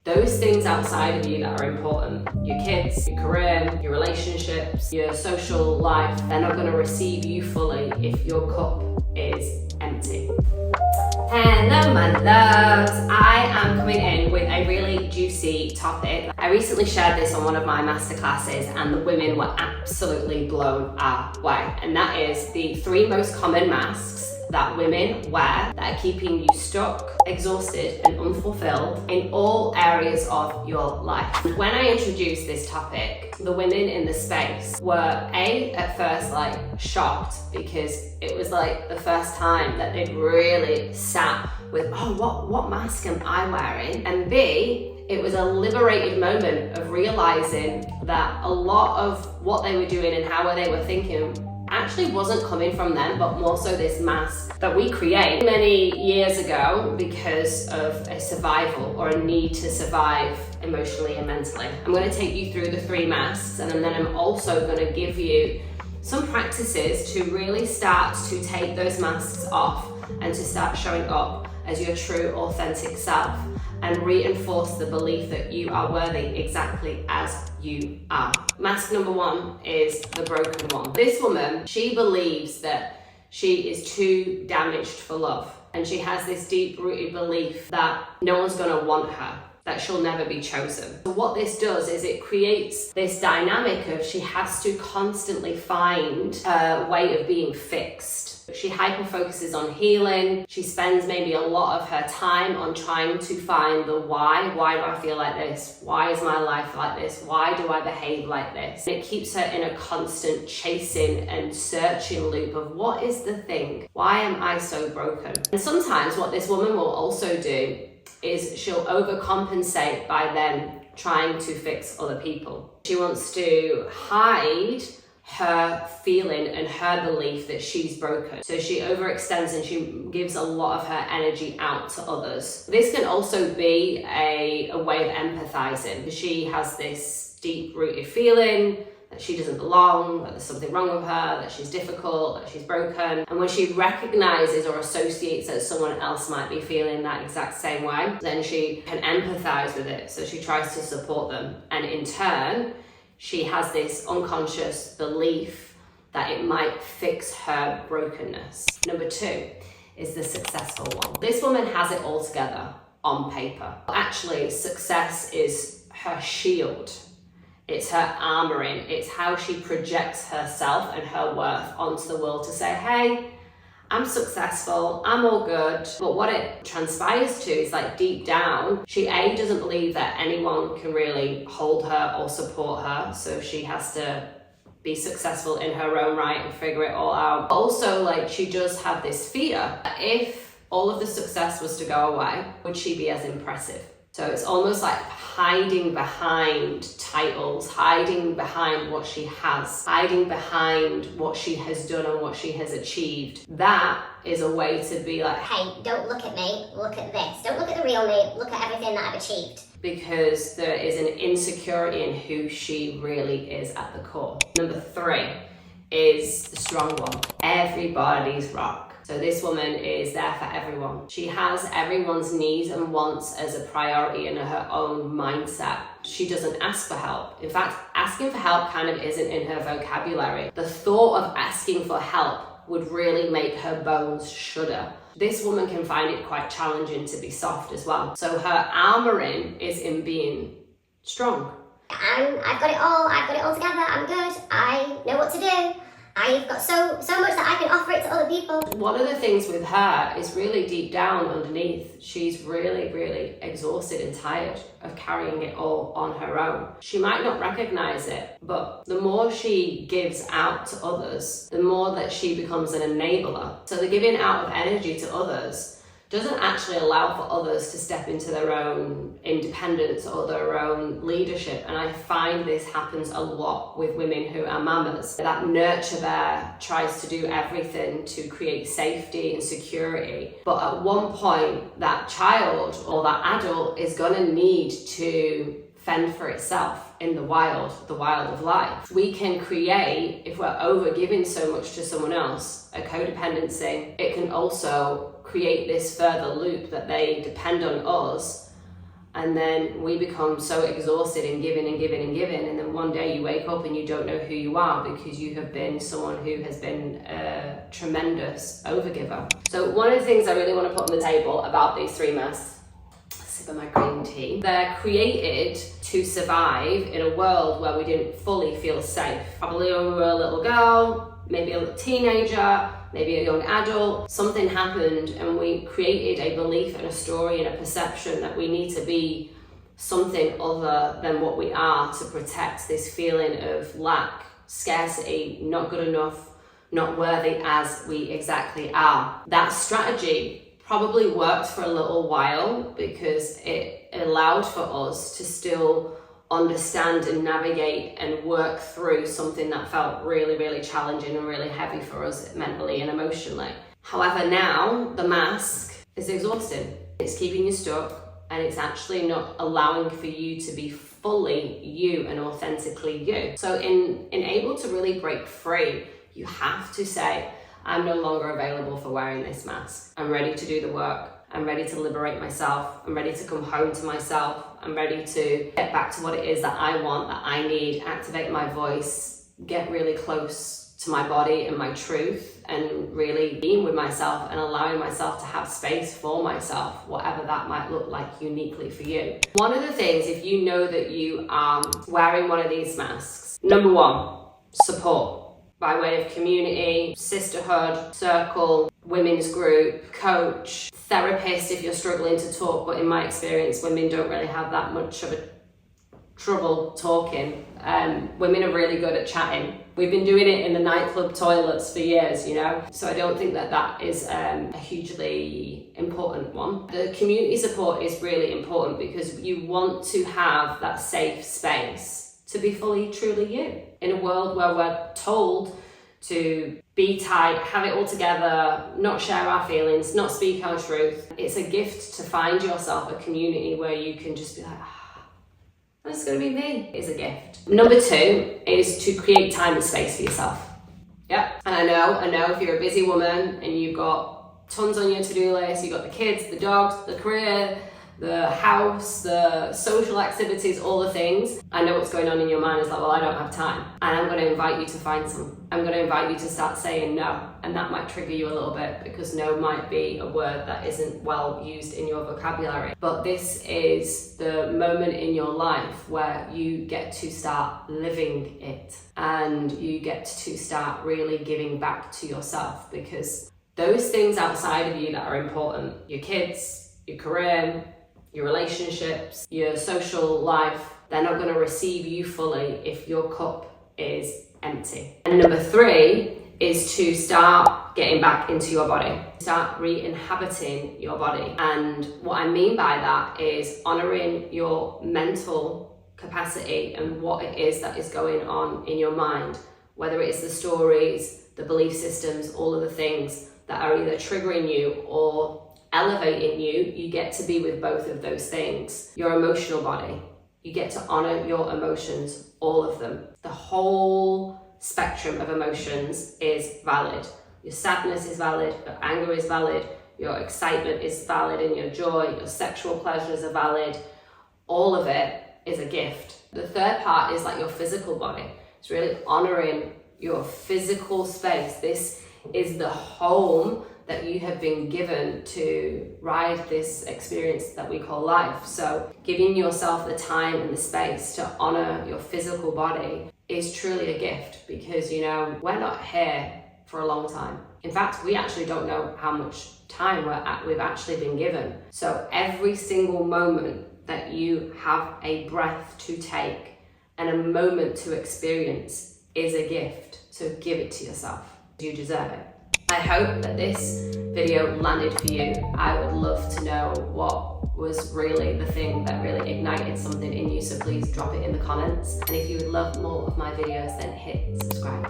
Those things outside of you that are important, your kids, your career, your relationships, your social life, they're not going to receive you fully if your cup is empty. Hello my loves, I am coming in with a really juicy topic. I recently shared this on one of my masterclasses and the women were absolutely blown away. And that is the 3 most common masks that women wear that are keeping you stuck, exhausted and unfulfilled in all areas of your life. When I introduced this topic, the women in the space were at first shocked, because it was the first time that they'd really sat with, oh, what mask am I wearing? And B, it was a liberated moment of realizing that a lot of what they were doing and how they were thinking actually wasn't coming from them, but more so this mask that we create many years ago because of a survival or a need to survive emotionally and mentally. I'm going to take you through the 3 masks, and then I'm also going to give you some practices to really start to take those masks off and to start showing up as your true, authentic self and reinforce the belief that you are worthy exactly as you are. Mask number 1 is the broken one. This woman, she believes that she is too damaged for love. And she has this deep-rooted belief that no one's gonna want her, that she'll never be chosen. So what this does is it creates this dynamic of she has to constantly find a way of being fixed. She hyper-focuses on healing. She spends maybe a lot of her time on trying to find the why. Why do I feel like this? Why is my life like this? Why do I behave like this? And it keeps her in a constant chasing and searching loop of what is the thing? Why am I so broken? And sometimes what this woman will also do is she'll overcompensate by then trying to fix other people. She wants to hide her feeling and her belief that she's broken. So she overextends and she gives a lot of her energy out to others. This can also be a way of empathizing. She has this deep-rooted feeling that she doesn't belong, that there's something wrong with her, that she's difficult, that she's broken. And when she recognizes or associates that someone else might be feeling that exact same way, then she can empathize with it. So she tries to support them. And in turn, she has this unconscious belief that it might fix her brokenness. Number 2 is the successful one. This woman has it all together on paper. Actually, success is her shield. It's her armoring. It's how she projects herself and her worth onto the world to say, hey, I'm successful, I'm all good. But what it transpires to is deep down, she doesn't believe that anyone can really hold her or support her. So she has to be successful in her own right and figure it all out. Also, she does have this fear that if all of the success was to go away, would she be as impressive? So it's almost like hiding behind titles, hiding behind what she has, hiding behind what she has done and what she has achieved. That is a way to be hey, don't look at me, look at this. Don't look at the real me, look at everything that I've achieved. Because there is an insecurity in who she really is at the core. Number 3 is the strong one. Everybody's rock. So this woman is there for everyone. She has everyone's needs and wants as a priority in her own mindset. She doesn't ask for help. In fact, asking for help kind of isn't in her vocabulary. The thought of asking for help would really make her bones shudder. This woman can find it quite challenging to be soft as well. So her armoring is in being strong. I've got it all together, I'm good, I know what to do. I've got so much that I can offer it to other people. One of the things with her is really deep down underneath, she's really, really exhausted and tired of carrying it all on her own. She might not recognize it, but the more she gives out to others, the more that she becomes an enabler. So the giving out of energy to others doesn't actually allow for others to step into their own independence or their own leadership. And I find this happens a lot with women who are mamas. That nurture bear tries to do everything to create safety and security. But at one point, that child or that adult is gonna need to fend for itself in the wild of life. We can create, if we're over-giving so much to someone else, a codependency. It can also create this further loop that they depend on us And then we become so exhausted in giving and giving and giving, and then one day you wake up and you don't know who you are because you have been someone who has been a tremendous overgiver. So one of the things I really want to put on the table about these 3 masks, sip of my green tea, they're created to survive in a world where we didn't fully feel safe. Probably when we were a little girl, maybe a little teenager, maybe a young adult, something happened and we created a belief and a story and a perception that we need to be something other than what we are to protect this feeling of lack, scarcity, not good enough, not worthy as we exactly are. That strategy probably worked for a little while because it allowed for us to still understand and navigate and work through something that felt really, really challenging and really heavy for us mentally and emotionally. However, now the mask is exhausting. It's keeping you stuck and it's actually not allowing for you to be fully you and authentically you. So in able to really break free, you have to say, I'm no longer available for wearing this mask. I'm ready to do the work. I'm ready to liberate myself. I'm ready to come home to myself. I'm ready to get back to what it is that I want, that I need, activate my voice, get really close to my body and my truth, and really being with myself and allowing myself to have space for myself, whatever that might look like uniquely for you. One of the things, if you know that you are wearing one of these masks, number 1, support. By way of community, sisterhood, circle, women's group, coach, therapist if you're struggling to talk, but in my experience, women don't really have that much of a trouble talking. Women are really good at chatting. We've been doing it in the nightclub toilets for years, you know? So I don't think that is a hugely important one. The community support is really important because you want to have that safe space to be fully, truly you. In a world where we're told to be tight, have it all together, not share our feelings, not speak our truth, it's a gift to find yourself a community where you can just be like, that's gonna be me. It's a gift. Number 2 is to create time and space for yourself. Yeah, and I know if you're a busy woman and you've got tons on your to-do list, you've got the kids, the dogs, the career, the house, the social activities, all the things. I know what's going on in your mind is like, well, I don't have time. And I'm going to invite you to find some. I'm going to invite you to start saying no. And that might trigger you a little bit because no might be a word that isn't well used in your vocabulary. But this is the moment in your life where you get to start living it and you get to start really giving back to yourself, because those things outside of you that are important, your kids, your career, your relationships, your social life, they're not going to receive you fully if your cup is empty. And number 3 is to start getting back into your body. Start re-inhabiting your body. And what I mean by that is honoring your mental capacity and what it is that is going on in your mind, whether it is the stories, the belief systems, all of the things that are either triggering you or elevating you. You get to be with both of those things. Your emotional body, you get to honor your emotions, all of them. The whole spectrum of emotions is valid. Your sadness is valid, your anger is valid, your excitement is valid, and your joy, your sexual pleasures are valid. All of it is a gift. The third part is like your physical body. It's really honoring your physical space. This is the home that you have been given to ride this experience that we call life. So giving yourself the time and the space to honor your physical body is truly a gift, because, you know, we're not here for a long time. In fact, we actually don't know how much time we've actually been given. So every single moment that you have a breath to take and a moment to experience is a gift. So give it to yourself. You deserve it. I hope that this video landed for you. I would love to know what was really the thing that really ignited something in you, so please drop it in the comments. And if you would love more of my videos, then hit subscribe.